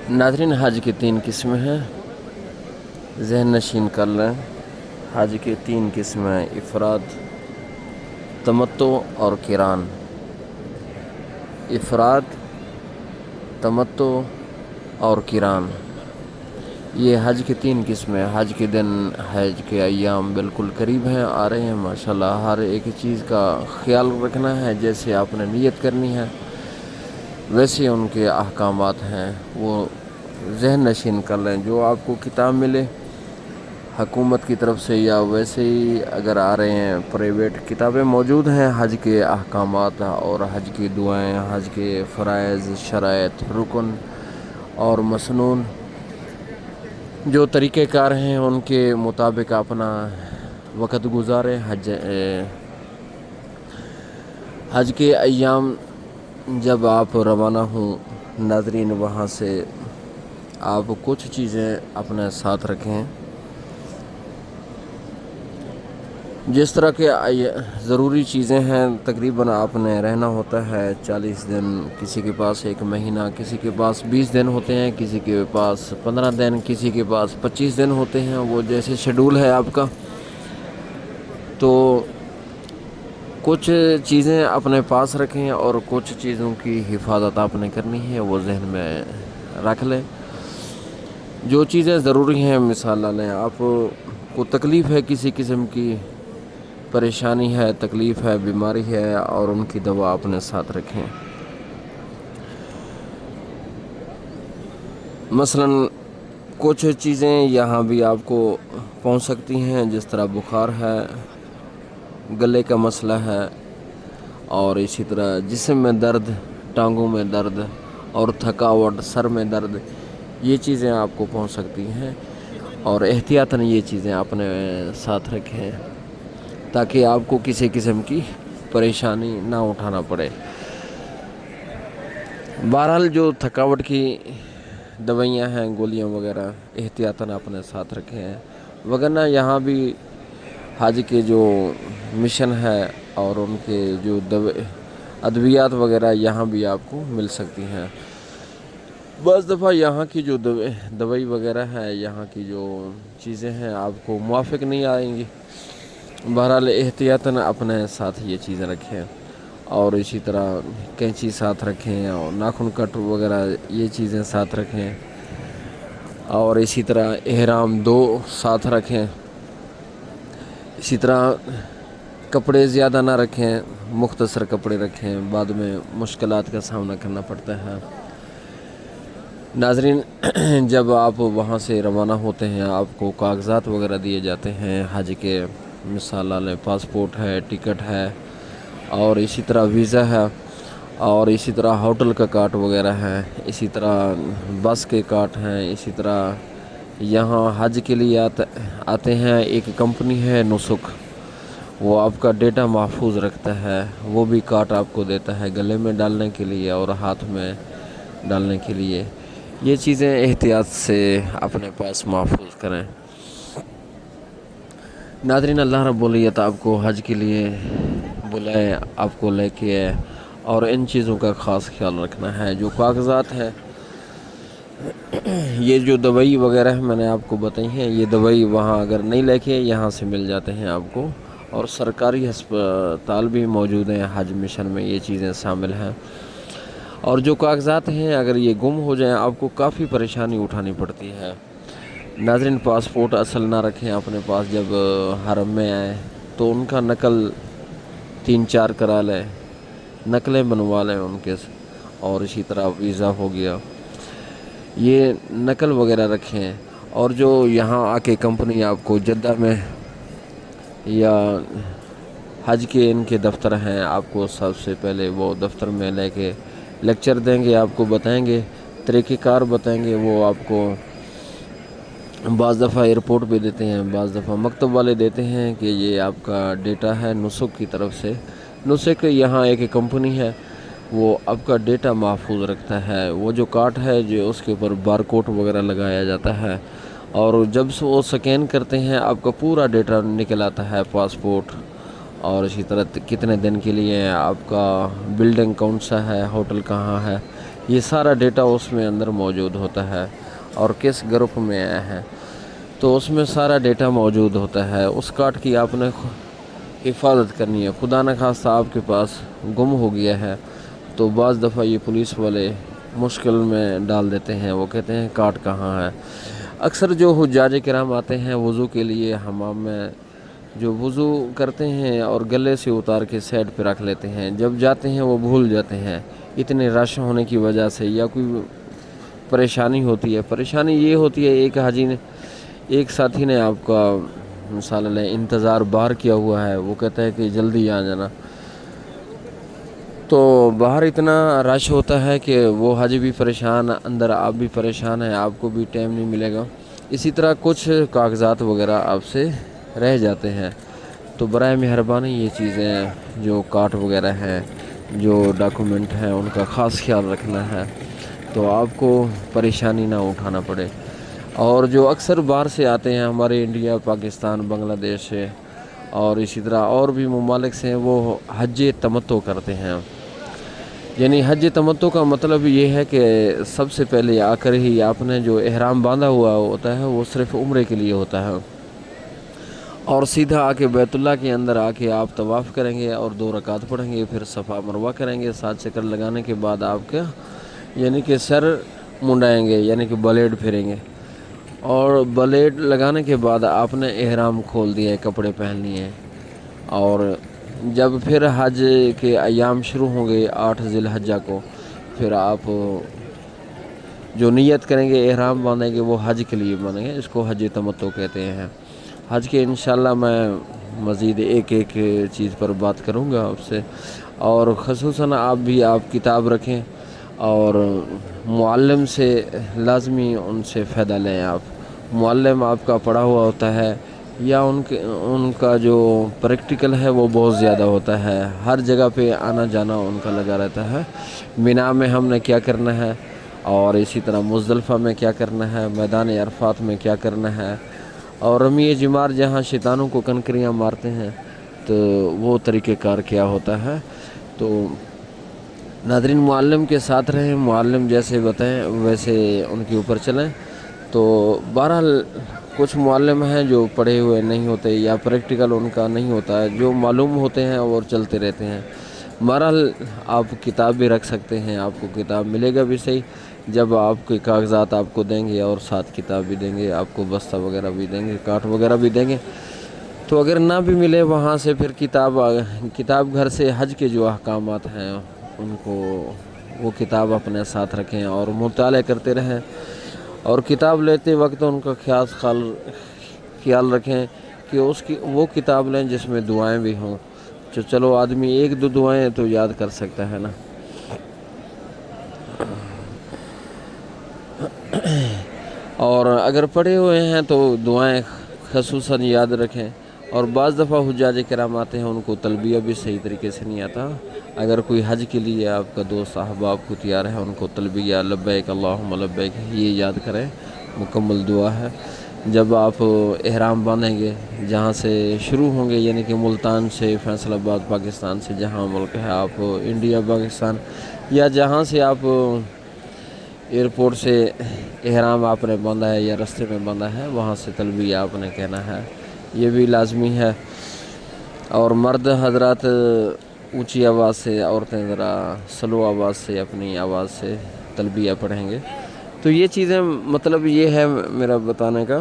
ناظرین، حج کی 3 قسمیں ہیں، ذہن نشین کر لیں۔ حج کی 3 قسمیں: افراد، تمتع اور قران۔ افراد، تمتع اور قران، یہ حج کی 3 قسمیں۔ حج کے دن، حج کے ایام بالکل قریب ہیں، آ رہے ہیں ماشاءاللہ۔ ہر ایک چیز کا خیال رکھنا ہے، جیسے آپ نے نیت کرنی ہے ویسے ان کے احکامات ہیں، وہ ذہن نشین کر لیں۔ جو آپ کو کتاب ملے حکومت کی طرف سے یا ویسے ہی اگر آ رہے ہیں پرائیویٹ کتابیں موجود ہیں، حج کے احکامات اور حج کی دعائیں، حج کے فرائض، شرائط، رکن اور مسنون، جو طریقہ کار ہیں ان کے مطابق اپنا وقت گزاریں۔ حج کے ایام جب آپ روانہ ہوں ناظرین، وہاں سے آپ کچھ چیزیں اپنے ساتھ رکھیں، جس طرح کے ضروری چیزیں ہیں۔ تقریباً آپ نے رہنا ہوتا ہے 40 دن، کسی کے پاس 1 مہینہ، کسی کے پاس 20 دن ہوتے ہیں، کسی کے پاس 15 دن، کسی کے پاس 25 دن ہوتے ہیں، وہ جیسے شیڈول ہے آپ کا۔ تو کچھ چیزیں اپنے پاس رکھیں اور کچھ چیزوں کی حفاظت آپ نے کرنی ہے، وہ ذہن میں رکھ لیں۔ جو چیزیں ضروری ہیں، مثال لیں، آپ کو تکلیف ہے، کسی قسم کی پریشانی ہے، تکلیف ہے، بیماری ہے، اور ان کی دوا اپنے ساتھ رکھیں۔ مثلاً کچھ چیزیں یہاں بھی آپ کو پہنچ سکتی ہیں، جس طرح بخار ہے، گلے کا مسئلہ ہے، اور اسی طرح جسم میں درد، ٹانگوں میں درد اور تھکاوٹ، سر میں درد، یہ چیزیں آپ کو پہنچ سکتی ہیں، اور احتیاطاً یہ چیزیں اپنے ساتھ رکھیں تاکہ آپ کو کسی قسم کی پریشانی نہ اٹھانا پڑے۔ بہرحال جو تھکاوٹ کی دوائیاں ہیں، گولیاں وغیرہ، احتیاطاً اپنے ساتھ رکھیں، وگرنہ یہاں بھی حج کے جو مشن ہے اور ان کے جو ادویات وغیرہ یہاں بھی آپ کو مل سکتی ہیں۔ بعض دفعہ یہاں کی جو دوائی وغیرہ ہے، یہاں کی جو چیزیں ہیں آپ کو موافق نہیں آئیں گی۔ بہرحال احتیاطاً اپنے ساتھ یہ چیزیں رکھیں، اور اسی طرح کینچی ساتھ رکھیں، اور ناخن کٹ وغیرہ یہ چیزیں ساتھ رکھیں، اور اسی طرح احرام 2 ساتھ رکھیں۔ اسی طرح کپڑے زیادہ نہ رکھیں، مختصر کپڑے رکھیں، بعد میں مشکلات کا سامنا کرنا پڑتا ہے۔ ناظرین، جب آپ وہاں سے روانہ ہوتے ہیں، آپ کو کاغذات وغیرہ دیے جاتے ہیں حج کے، مثال لیں پاسپورٹ ہے، ٹکٹ ہے، اور اسی طرح ویزا ہے، اور اسی طرح ہوٹل کا کارڈ وغیرہ ہے، اسی طرح بس کے کارڈ ہیں۔ اسی طرح یہاں حج کے لیے آتے ہیں، ایک کمپنی ہے نسک، وہ آپ کا ڈیٹا محفوظ رکھتا ہے، وہ بھی کارڈ آپ کو دیتا ہے گلے میں ڈالنے کے لیے اور ہاتھ میں ڈالنے کے لیے۔ یہ چیزیں احتیاط سے اپنے پاس محفوظ کریں۔ ناظرین، اللہ رب العزت آپ کو حج کے لیے بلائے، آپ کو لے کے آئے، اور ان چیزوں کا خاص خیال رکھنا ہے۔ جو کاغذات ہے، یہ جو دوائی وغیرہ میں نے آپ کو بتائی ہیں، یہ دوائی وہاں اگر نہیں لے کے یہاں سے مل جاتے ہیں آپ کو، اور سرکاری ہسپتال بھی موجود ہیں حج مشن میں، یہ چیزیں شامل ہیں۔ اور جو کاغذات ہیں اگر یہ گم ہو جائیں، آپ کو کافی پریشانی اٹھانی پڑتی ہے۔ ناظرین، پاسپورٹ اصل نہ رکھیں اپنے پاس، جب حرم میں آئیں تو ان کا نقل 3-4 کرا لیں، نقلیں بنوا لیں ان کے، اور اسی طرح ویزا ہو گیا، یہ نقل وغیرہ رکھیں۔ اور جو یہاں آ کے کمپنی آپ کو جدہ میں یا حج کے ان کے دفتر ہیں، آپ کو سب سے پہلے وہ دفتر میں لے کے لیکچر دیں گے، آپ کو بتائیں گے، طریقہ کار بتائیں گے، وہ آپ کو بعض دفعہ ایئرپورٹ پہ دیتے ہیں، بعض دفعہ مکتب والے دیتے ہیں کہ یہ آپ کا ڈیٹا ہے نسک کی طرف سے۔ نسک یہاں ایک کمپنی ہے، وہ آپ کا ڈیٹا محفوظ رکھتا ہے۔ وہ جو کارڈ ہے، جو اس کے اوپر بارکوڈ وغیرہ لگایا جاتا ہے، اور جب وہ سکین کرتے ہیں آپ کا پورا ڈیٹا نکل آتا ہے، پاسپورٹ، اور اسی طرح کتنے دن کے لیے آپ کا بلڈنگ کون سا ہے، ہوٹل کہاں ہے، یہ سارا ڈیٹا اس میں اندر موجود ہوتا ہے، اور کس گروپ میں آیا ہے تو اس میں سارا ڈیٹا موجود ہوتا ہے۔ اس کارڈ کی آپ نے حفاظت کرنی ہے۔ خدا نخواستہ آپ کے پاس گم ہو گیا ہے تو بعض دفعہ یہ پولیس والے مشکل میں ڈال دیتے ہیں، وہ کہتے ہیں کارڈ کہاں ہے۔ اکثر جو حجاج کرام آتے ہیں وضو کے لیے حمام میں، جو وضو کرتے ہیں اور گلے سے اتار کے سائڈ پہ رکھ لیتے ہیں، جب جاتے ہیں وہ بھول جاتے ہیں اتنے رش ہونے کی وجہ سے، یا کوئی پریشانی ہوتی ہے۔ پریشانی یہ ہوتی ہے، ایک ساتھی نے آپ کا مثال لیں انتظار باہر کیا ہوا ہے، وہ کہتا ہے کہ جلدی آ جانا، تو باہر اتنا رش ہوتا ہے کہ وہ حاجی بھی پریشان، اندر آپ بھی پریشان ہیں، آپ کو بھی ٹائم نہیں ملے گا۔ اسی طرح کچھ کاغذات وغیرہ آپ سے رہ جاتے ہیں، تو برائے مہربانی یہ چیزیں جو کارڈ وغیرہ ہیں، جو ڈاکومنٹ ہیں، ان کا خاص خیال رکھنا ہے تو آپ کو پریشانی نہ اٹھانا پڑے۔ اور جو اکثر باہر سے آتے ہیں ہمارے انڈیا، پاکستان، بنگلہ دیش سے اور اسی طرح اور بھی ممالک سے، وہ حج تمتع کرتے ہیں۔ یعنی حج تمتع کا مطلب یہ ہے کہ سب سے پہلے آ کر ہی آپ نے جو احرام باندھا ہوا ہوتا ہے وہ صرف عمرے کے لیے ہوتا ہے، اور سیدھا آ کے بیت اللہ کے اندر آ کے آپ طواف کریں گے اور 2 رکعت پڑھیں گے، پھر صفا مروہ کریں گے، 7 چکر لگانے کے بعد آپ کا یعنی کہ سر منڈائیں گے، یعنی کہ بلیڈ پھیریں گے، اور بلیڈ لگانے کے بعد آپ نے احرام کھول دیا ہے، کپڑے پہن لیے ہیں، اور جب پھر حج کے ایام شروع ہوں گے 8 ذی الحجہ کو، پھر آپ جو نیت کریں گے، احرام باندھیں گے، وہ حج کے لیے باندھیں گے، اس کو حج تمتع کہتے ہیں۔ حج کے انشاءاللہ میں مزید ایک چیز پر بات کروں گا آپ سے، اور خصوصاً آپ کتاب رکھیں اور معلم سے لازمی ان سے فائدہ لیں۔ آپ معلم آپ کا پڑھا ہوا ہوتا ہے، یا ان کا جو پریکٹیکل ہے وہ بہت زیادہ ہوتا ہے، ہر جگہ پہ آنا جانا ان کا لگا رہتا ہے۔ مینا میں ہم نے کیا کرنا ہے، اور اسی طرح مزدلفہ میں کیا کرنا ہے، میدان عرفات میں کیا کرنا ہے، اور رمی جمار جہاں شیطانوں کو کنکریاں مارتے ہیں تو وہ طریقہ کار کیا ہوتا ہے۔ تو ناظرین، معلم کے ساتھ رہیں، معلم جیسے بتائیں ویسے ان کے اوپر چلیں۔ تو بہرحال کچھ معلم ہیں جو پڑھے ہوئے نہیں ہوتے یا پریکٹیکل ان کا نہیں ہوتا ہے، جو معلوم ہوتے ہیں اور چلتے رہتے ہیں۔ بہرحال آپ کتاب بھی رکھ سکتے ہیں، آپ کو کتاب ملے گا بھی صحیح جب آپ کے کاغذات آپ کو دیں گے، اور ساتھ کتاب بھی دیں گے، آپ کو بستہ وغیرہ بھی دیں گے، کاٹ وغیرہ بھی دیں گے۔ تو اگر نہ بھی ملے وہاں سے، پھر کتاب گھر سے حج کے جو احکامات ہیں ان کو وہ کتاب اپنے ساتھ رکھیں اور مطالعہ کرتے رہیں، اور کتاب لیتے وقت ان کا خیال رکھیں کہ وہ کتاب لیں جس میں دعائیں بھی ہوں، چلو آدمی 1-2 دعائیں تو یاد کر سکتا ہے نا۔ اور اگر پڑھے ہوئے ہیں تو دعائیں خصوصاً یاد رکھیں، اور بعض دفعہ حجاج کرام آتے ہیں ان کو تلبیہ بھی صحیح طریقے سے نہیں آتا۔ اگر کوئی حج کے لیے آپ کا دوست احباب کو تیار ہے، ان کو تلبیہ لبیک اللہم لبیک یہ یاد کریں، مکمل دعا ہے۔ جب آپ احرام باندھیں گے، جہاں سے شروع ہوں گے، یعنی کہ ملتان سے، فیصل آباد پاکستان سے، جہاں ملک ہے آپ انڈیا پاکستان، یا جہاں سے آپ ایئرپورٹ سے احرام آپ نے باندھا ہے یا رستے میں باندھا ہے، وہاں سے تلبیہ آپ نے کہنا ہے، یہ بھی لازمی ہے۔ اور مرد حضرات اونچی آواز سے، عورتیں ذرا سلو آواز سے، اپنی آواز سے تلبیہ پڑھیں گے۔ تو یہ چیزیں مطلب یہ ہے میرا بتانے کا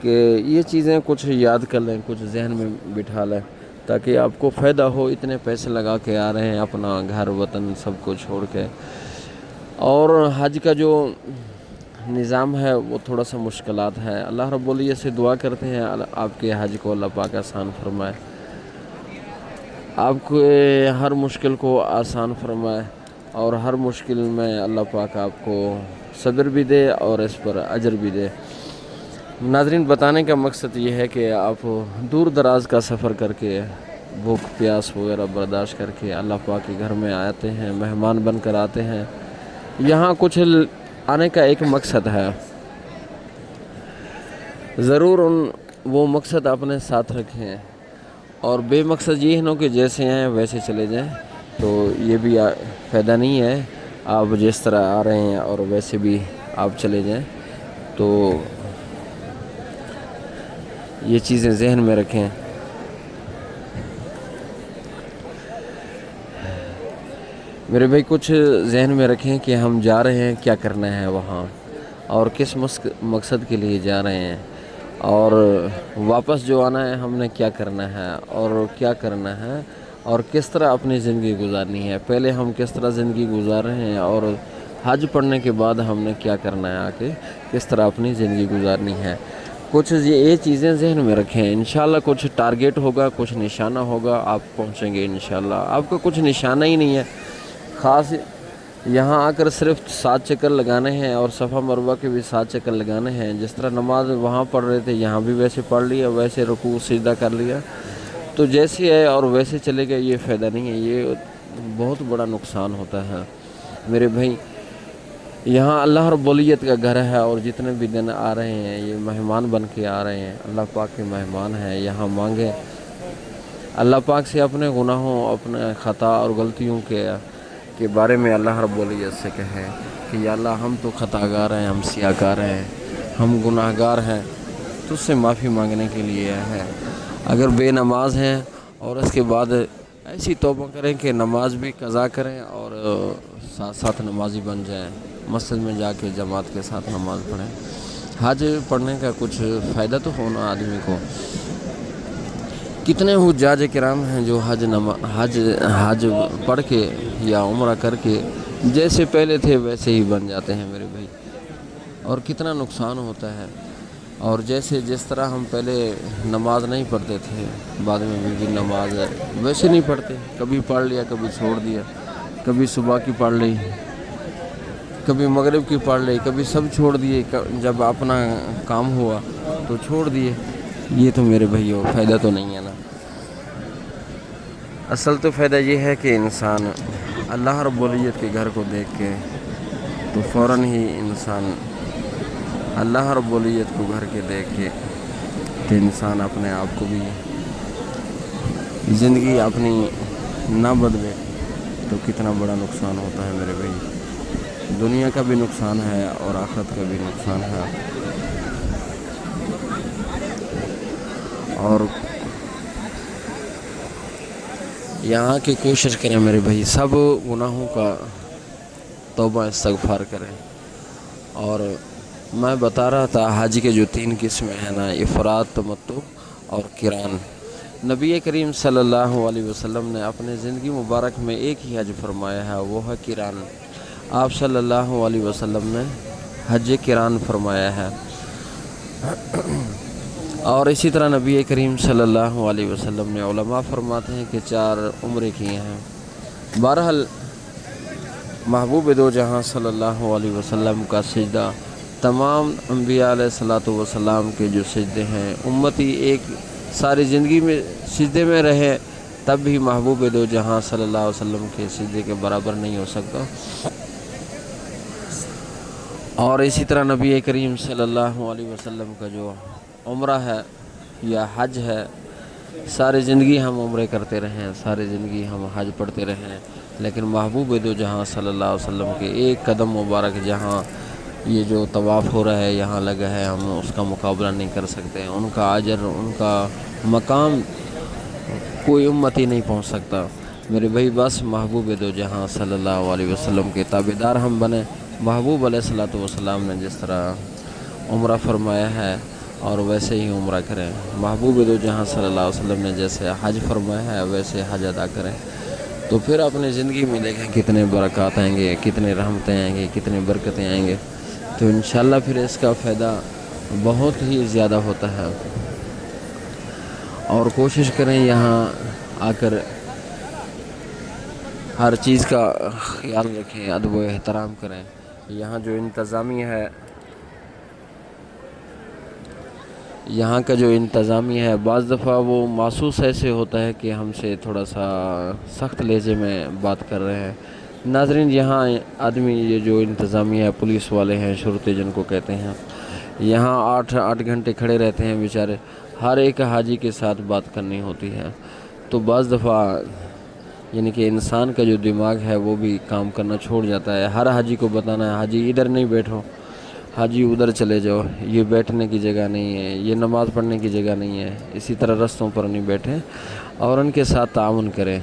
کہ یہ چیزیں کچھ یاد کر لیں، کچھ ذہن میں بٹھا لیں تاکہ آپ کو فائدہ ہو۔ اتنے پیسے لگا کے آ رہے ہیں اپنا گھر وطن سب کو چھوڑ کے، اور حج کا جو نظام ہے وہ تھوڑا سا مشکلات ہے۔ اللہ رب العزت سے دعا کرتے ہیں آپ کے حج کو اللہ پاک آسان فرمائے، آپ کو ہر مشکل کو آسان فرمائے، اور ہر مشکل میں اللہ پاک آپ کو صبر بھی دے اور اس پر اجر بھی دے۔ ناظرین، بتانے کا مقصد یہ ہے کہ آپ دور دراز کا سفر کر کے، بھوک پیاس وغیرہ برداشت کر کے اللہ پاک کے گھر میں آتے ہیں، مہمان بن کر آتے ہیں۔ یہاں کچھ آنے کا ایک مقصد ہے، ضرور وہ مقصد اپنے ساتھ رکھیں، اور بے مقصد یہ نہ کہ جیسے ہیں ویسے چلے جائیں، تو یہ بھی فائدہ نہیں ہے۔ آپ جس طرح آ رہے ہیں اور ویسے بھی آپ چلے جائیں، تو یہ چیزیں ذہن میں رکھیں۔ میرے بھائی کچھ ذہن میں رکھیں کہ ہم جا رہے ہیں، کیا کرنا ہے وہاں، اور کس مقصد کے لیے جا رہے ہیں، اور واپس جو آنا ہے ہم نے کیا کرنا ہے اور کیا کرنا ہے، اور کس طرح اپنی زندگی گزارنی ہے۔ پہلے ہم کس طرح زندگی گزار رہے ہیں، اور حج پڑھنے کے بعد ہم نے کیا کرنا ہے، آکے کس طرح اپنی زندگی گزارنی ہے۔ کچھ یہ چیزیں ذہن میں رکھیں، انشاءاللہ کچھ ٹارگیٹ ہوگا، کچھ نشانہ ہوگا، آپ پہنچیں گے انشاءاللہ۔ آپ کو کچھ نشانہ ہی نہیں ہے خاص، یہاں آ کر صرف 7 چکر لگانے ہیں، اور صفا مروہ کے بھی 7 چکر لگانے ہیں۔ جس طرح نماز وہاں پڑھ رہے تھے یہاں بھی ویسے پڑھ لیا، ویسے رکوع سجدہ کر لیا، تو جیسے ہے اور ویسے چلے گئے، یہ فائدہ نہیں ہے، یہ بہت بڑا نقصان ہوتا ہے میرے بھائی۔ یہاں اللہ رب العزت کا گھر ہے، اور جتنے بھی دن آ رہے ہیں یہ مہمان بن کے آ رہے ہیں، اللہ پاک کے مہمان ہیں۔ یہاں مانگیں اللہ پاک سے، اپنے گناہوں، اپنے خطا اور غلطیوں کے بارے میں اللہ رب العزت سے کہیں کہ یا اللہ ہم تو خطا گار ہیں، ہم سیاہ کار ہیں، ہم گناہ گار ہیں، تجھ سے معافی مانگنے کے لیے ہے۔ اگر بے نماز ہیں اور اس کے بعد ایسی توبہ کریں کہ نماز بھی قضا کریں اور ساتھ ساتھ نمازی بن جائیں، مسجد میں جا کے جماعت کے ساتھ نماز پڑھیں۔ حج پڑھنے کا کچھ فائدہ تو ہونا آدمی کو۔ کتنے حجاج کرام ہیں جو حج پڑھ کے یا عمرہ کر کے جیسے پہلے تھے ویسے ہی بن جاتے ہیں میرے بھائی، اور کتنا نقصان ہوتا ہے۔ اور جس طرح ہم پہلے نماز نہیں پڑھتے تھے، بعد میں بھی نماز ویسے نہیں پڑھتے، کبھی پڑھ لیا کبھی چھوڑ دیا، کبھی صبح کی پڑھ لی، کبھی مغرب کی پڑھ لی، کبھی سب چھوڑ دیے، جب اپنا کام ہوا تو چھوڑ دیے۔ یہ تو میرے بھائیو فائدہ تو نہیں ہے نا۔ اصل تو فائدہ یہ ہے کہ انسان اللہ رب العزت کے گھر کو دیکھ کے تو فوراً ہی انسان اللہ رب العزت کو گھر کے دیکھ کے کہ انسان اپنے آپ کو بھی زندگی اپنی نہ بدلے تو کتنا بڑا نقصان ہوتا ہے میرے بھائی۔ دنیا کا بھی نقصان ہے اور آخرت کا بھی نقصان ہے۔ اور یہاں کی کوشش کریں میرے بھائی، سب گناہوں کا توبہ استغفار کریں۔ اور میں بتا رہا تھا حج کے جو 3 قسمیں ہیں نا، افراد، تمتع اور قران۔ نبی کریم صلی اللہ علیہ وسلم نے اپنے زندگی مبارک میں ایک ہی حج فرمایا ہے، وہ ہے قران۔ آپ صلی اللہ علیہ وسلم نے حج قران فرمایا ہے۔ اور اسی طرح نبی کریم صلی اللہ علیہ وسلم نے، علماء فرماتے ہیں کہ 4 عمرے کیے ہیں۔ بہرحال محبوب دو جہاں صلی اللہ علیہ وسلم کا سجدہ تمام انبیاء علیہ الصلوۃ والسلام کے جو سجدے ہیں، امتی ایک ساری زندگی میں سجدے میں رہے تب بھی محبوب دو جہاں صلی اللہ علیہ وسلم کے سجدے کے برابر نہیں ہو سکتا۔ اور اسی طرح نبی کریم صلی اللہ علیہ وسلم کا جو عمرہ ہے یا حج ہے، ساری زندگی ہم عمرے کرتے رہے ہیں، ساری زندگی ہم حج پڑھتے رہے ہیں، لیکن محبوب دو جہاں صلی اللہ علیہ وسلم کے ایک قدم مبارک جہاں یہ جو طواف ہو رہا ہے یہاں لگا ہے، ہم اس کا مقابلہ نہیں کر سکتے۔ ان کا اجر، ان کا مقام کوئی امتی نہیں پہنچ سکتا میرے بھائی۔ بس محبوب دو جہاں صلی اللہ علیہ وسلم کے تابعدار ہم بنیں۔ محبوب علیہ الصلوۃ والسلام نے جس طرح عمرہ فرمایا ہے اور ویسے ہی عمرہ کریں۔ محبوب دو جہاں صلی اللہ علیہ وسلم نے جیسے حج فرمایا ہے ویسے حج ادا کریں، تو پھر اپنی زندگی میں دیکھیں کتنے برکات آئیں گے، کتنے رحمتیں آئیں گے، کتنے برکتیں آئیں گے، تو انشاءاللہ پھر اس کا فائدہ بہت ہی زیادہ ہوتا ہے۔ اور کوشش کریں یہاں آ کر ہر چیز کا خیال رکھیں، ادب و احترام کریں۔ یہاں جو انتظامیہ ہے، یہاں کا جو انتظامیہ ہے بعض دفعہ وہ محسوس ایسے ہوتا ہے کہ ہم سے تھوڑا سا سخت لہجے میں بات کر رہے ہیں۔ ناظرین، یہاں آدمی یہ جو انتظامیہ ہے، پولیس والے ہیں، شرطے جن کو کہتے ہیں، یہاں 8 گھنٹے کھڑے رہتے ہیں بیچارے، ہر ایک حاجی کے ساتھ بات کرنی ہوتی ہے، تو بعض دفعہ یعنی کہ انسان کا جو دماغ ہے وہ بھی کام کرنا چھوڑ جاتا ہے. ہر حاجی کو بتانا ہے حاجی ادھر نہیں بیٹھو, حاجی ادھر چلے جاؤ, یہ بیٹھنے کی جگہ نہیں ہے, یہ نماز پڑھنے کی جگہ نہیں ہے. اسی طرح رستوں پر نہیں بیٹھیں اور ان کے ساتھ تعاون کریں,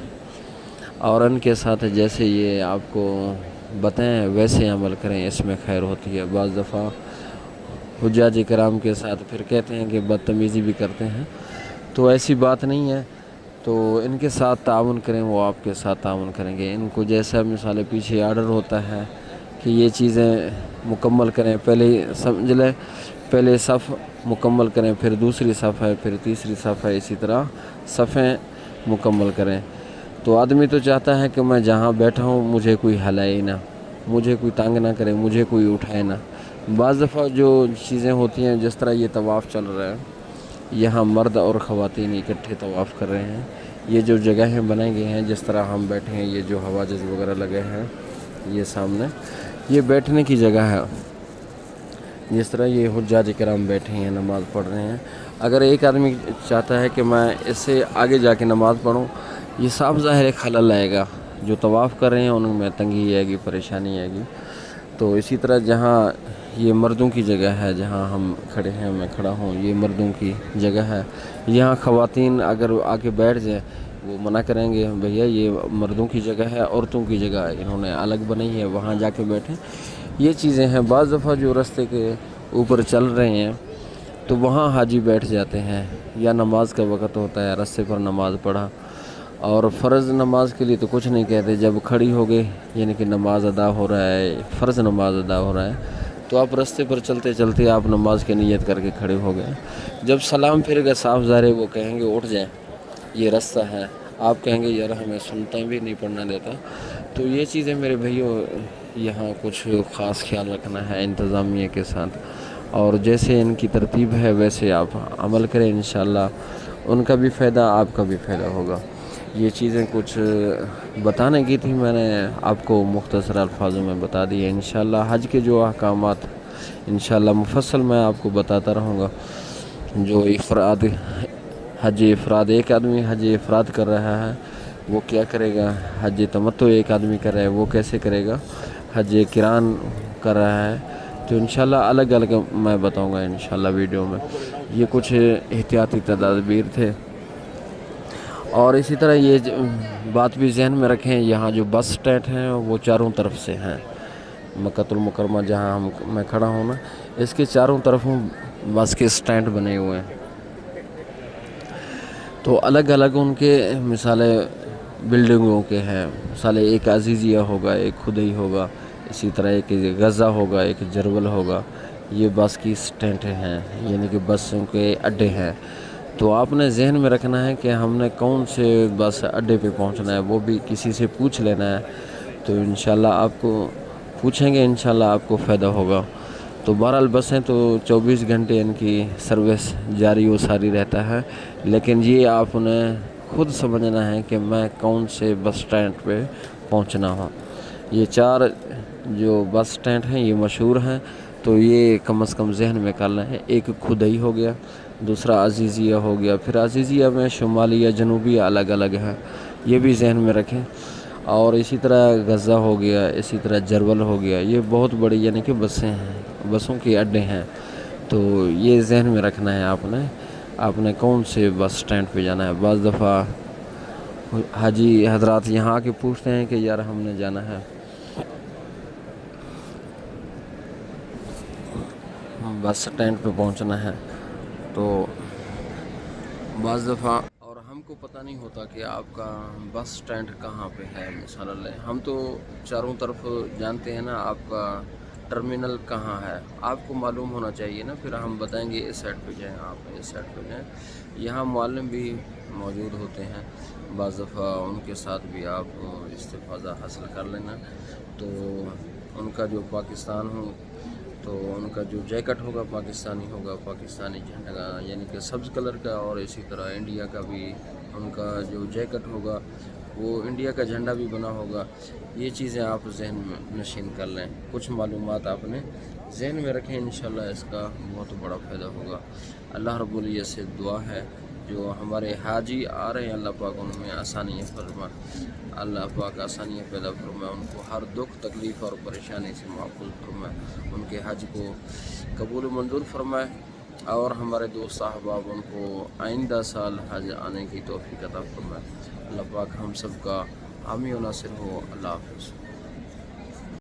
اور ان کے ساتھ جیسے یہ آپ کو بتائیں ویسے عمل کریں, اس میں خیر ہوتی ہے. بعض دفعہ حجاج کرام کے ساتھ پھر کہتے ہیں کہ بدتمیزی بھی کرتے ہیں, تو ایسی بات نہیں ہے. تو ان کے ساتھ تعاون کریں, وہ آپ کے ساتھ تعاون کریں گے. ان کو جیسا مثال پیچھے آرڈر ہوتا ہے کہ یہ چیزیں مکمل کریں, پہلے سمجھ لیں, پہلے صف مکمل کریں, پھر دوسری صف ہے, پھر تیسری صف ہے, اسی طرح صفیں مکمل کریں. تو آدمی تو چاہتا ہے کہ میں جہاں بیٹھا ہوں مجھے کوئی ہلائے نہ, مجھے کوئی تنگ نہ کرے, مجھے کوئی اٹھائے نہ. بعض دفعہ جو چیزیں ہوتی ہیں, جس طرح یہ طواف چل رہا ہے, یہاں مرد اور خواتین اکٹھے طواف کر رہے ہیں. یہ جو جگہیں بنائی گئی ہیں جس طرح ہم بیٹھے ہیں, یہ جو حواجز وغیرہ لگے ہیں یہ سامنے, یہ بیٹھنے کی جگہ ہے. جس طرح یہ حجاج کرام بیٹھے ہیں نماز پڑھ رہے ہیں, اگر ایک آدمی چاہتا ہے کہ میں اس سے آگے جا کے نماز پڑھوں, یہ صاف ظاہر خلل آئے گا. جو طواف کر رہے ہیں ان میں تنگی آئے گی, پریشانی آئے گی. تو اسی طرح جہاں یہ مردوں کی جگہ ہے, جہاں ہم کھڑے ہیں, میں کھڑا ہوں, یہ مردوں کی جگہ ہے. یہاں خواتین اگر آ کے بیٹھ جائیں وہ منع کریں گے, بھیا یہ مردوں کی جگہ ہے, عورتوں کی جگہ انہوں نے الگ بنائی ہے, وہاں جا کے بیٹھیں. یہ چیزیں ہیں. بعض دفعہ جو رستے کے اوپر چل رہے ہیں تو وہاں حاجی بیٹھ جاتے ہیں, یا نماز کا وقت ہوتا ہے, رستے پر نماز پڑھا, اور فرض نماز کے لیے تو کچھ نہیں کہتے. جب کھڑی ہو گئے یعنی کہ نماز ادا ہو رہا ہے, فرض نماز ادا ہو رہا ہے, تو آپ رستے پر چلتے چلتے آپ نماز کی نیت کر کے کھڑے ہو گئے. جب سلام پھر گئے صاف ظاہر وہ کہیں گے اٹھ جائیں, یہ رستہ ہے. آپ کہیں گے یار ہمیں سنتا بھی نہیں پڑھنا دیتا. تو یہ چیزیں میرے بھائیوں یہاں کچھ خاص خیال رکھنا ہے انتظامیہ کے ساتھ, اور جیسے ان کی ترتیب ہے ویسے آپ عمل کریں. انشاءاللہ ان کا بھی فائدہ, آپ کا بھی فائدہ ہوگا. یہ چیزیں کچھ بتانے کی تھی, میں نے آپ کو مختصر الفاظوں میں بتا دی ہے. انشاءاللہ حج کے جو احکامات انشاءاللہ مفصل میں آپ کو بتاتا رہوں گا. جو افراد حج افراد, ایک آدمی حج افراد کر رہا ہے وہ کیا کرے گا, حج تمتع ایک آدمی کر رہا ہے وہ کیسے کرے گا, حج قران کر رہا ہے, تو انشاءاللہ الگ الگ میں بتاؤں گا انشاءاللہ ویڈیو میں. یہ کچھ احتیاطی تدابیر تھے. اور اسی طرح یہ بات بھی ذہن میں رکھیں, یہاں جو بس اسٹینڈ ہیں وہ چاروں طرف سے ہیں. مکہ المکرمہ جہاں میں کھڑا ہوں نا, اس کے چاروں طرفوں بس کے اسٹینڈ بنے ہوئے ہیں. تو الگ الگ ان کے مثالیں بلڈنگوں کے ہیں. مثالیں ایک عزیزیہ ہوگا, ایک خدئی ہوگا, اسی طرح ایک غزہ ہوگا, ایک جرول ہوگا. یہ بس کی اسٹینڈ ہیں, یعنی کہ بسوں کے اڈے ہیں. تو آپ نے ذہن میں رکھنا ہے کہ ہم نے کون سے بس اڈے پہ پہنچنا ہے, وہ بھی کسی سے پوچھ لینا ہے. تو انشاءاللہ آپ کو پوچھیں گے, انشاءاللہ آپ کو فائدہ ہوگا. تو بہرحال بسیں تو 24 گھنٹے ان کی سروس جاری و ساری رہتا ہے, لیکن یہ آپ نے خود سمجھنا ہے کہ میں کون سے بس اسٹینڈ پہ پہنچنا ہوں. یہ 4 جو بس اسٹینڈ ہیں یہ مشہور ہیں, تو یہ کم از کم ذہن میں کر لیں. ایک خدئی ہو گیا, دوسرا عزیزیہ ہو گیا, پھر عزیزیہ میں شمالی یا جنوبی الگ الگ ہیں, یہ بھی ذہن میں رکھیں. اور اسی طرح غزہ ہو گیا, اسی طرح جرول ہو گیا. یہ بہت بڑی یعنی کہ بسیں ہیں, بسوں کے اڈے ہیں. تو یہ ذہن میں رکھنا ہے آپ نے کون سے بس اسٹینڈ پہ جانا ہے. بعض دفعہ حاجی حضرات یہاں آ کے پوچھتے ہیں کہ یار ہم نے جانا ہے بس اسٹینڈ پہ پہنچنا ہے, تو بعض دفعہ اور ہم کو پتہ نہیں ہوتا کہ آپ کا بس اسٹینڈ کہاں پہ ہے. مثال اللہ ہم تو چاروں طرف جانتے ہیں نا, آپ کا ٹرمینل کہاں ہے آپ کو معلوم ہونا چاہیے نا. پھر ہم بتائیں گے اس سائڈ پہ جائیں, آپ اس سائڈ پہ جائیں. یہاں معلم بھی موجود ہوتے ہیں, بعض دفعہ ان کے ساتھ بھی آپ استفادہ حاصل کر لینا. تو ان کا جو پاکستان ہو تو ان کا جو جیکٹ ہوگا پاکستانی ہوگا, پاکستانی جھنڈا یعنی کہ سبز کلر کا, اور اسی طرح انڈیا کا بھی ان کا جو جیکٹ ہوگا وہ انڈیا کا جھنڈا بھی بنا ہوگا. یہ چیزیں آپ ذہن میں نشین کر لیں, کچھ معلومات آپ نے ذہن میں رکھیں. انشاءاللہ اس کا بہت بڑا فائدہ ہوگا. اللہ رب العزت سے دعا ہے جو ہمارے حاجی آ رہے ہیں اللہ پاک ان میں آسانیاں فرمائے، اللہ پاک آسانیاں پیدا فرمائے، ان کو ہر دکھ تکلیف اور پریشانی سے محفوظ فرمائے، ان کے حج کو قبول و منظور فرمائے، اور ہمارے دوست احباب ان کو آئندہ سال حج آنے کی توفیق عطا فرمائے۔ اللہ پاک ہم سب کا حامی و ناصر ہو۔ اللہ حافظ۔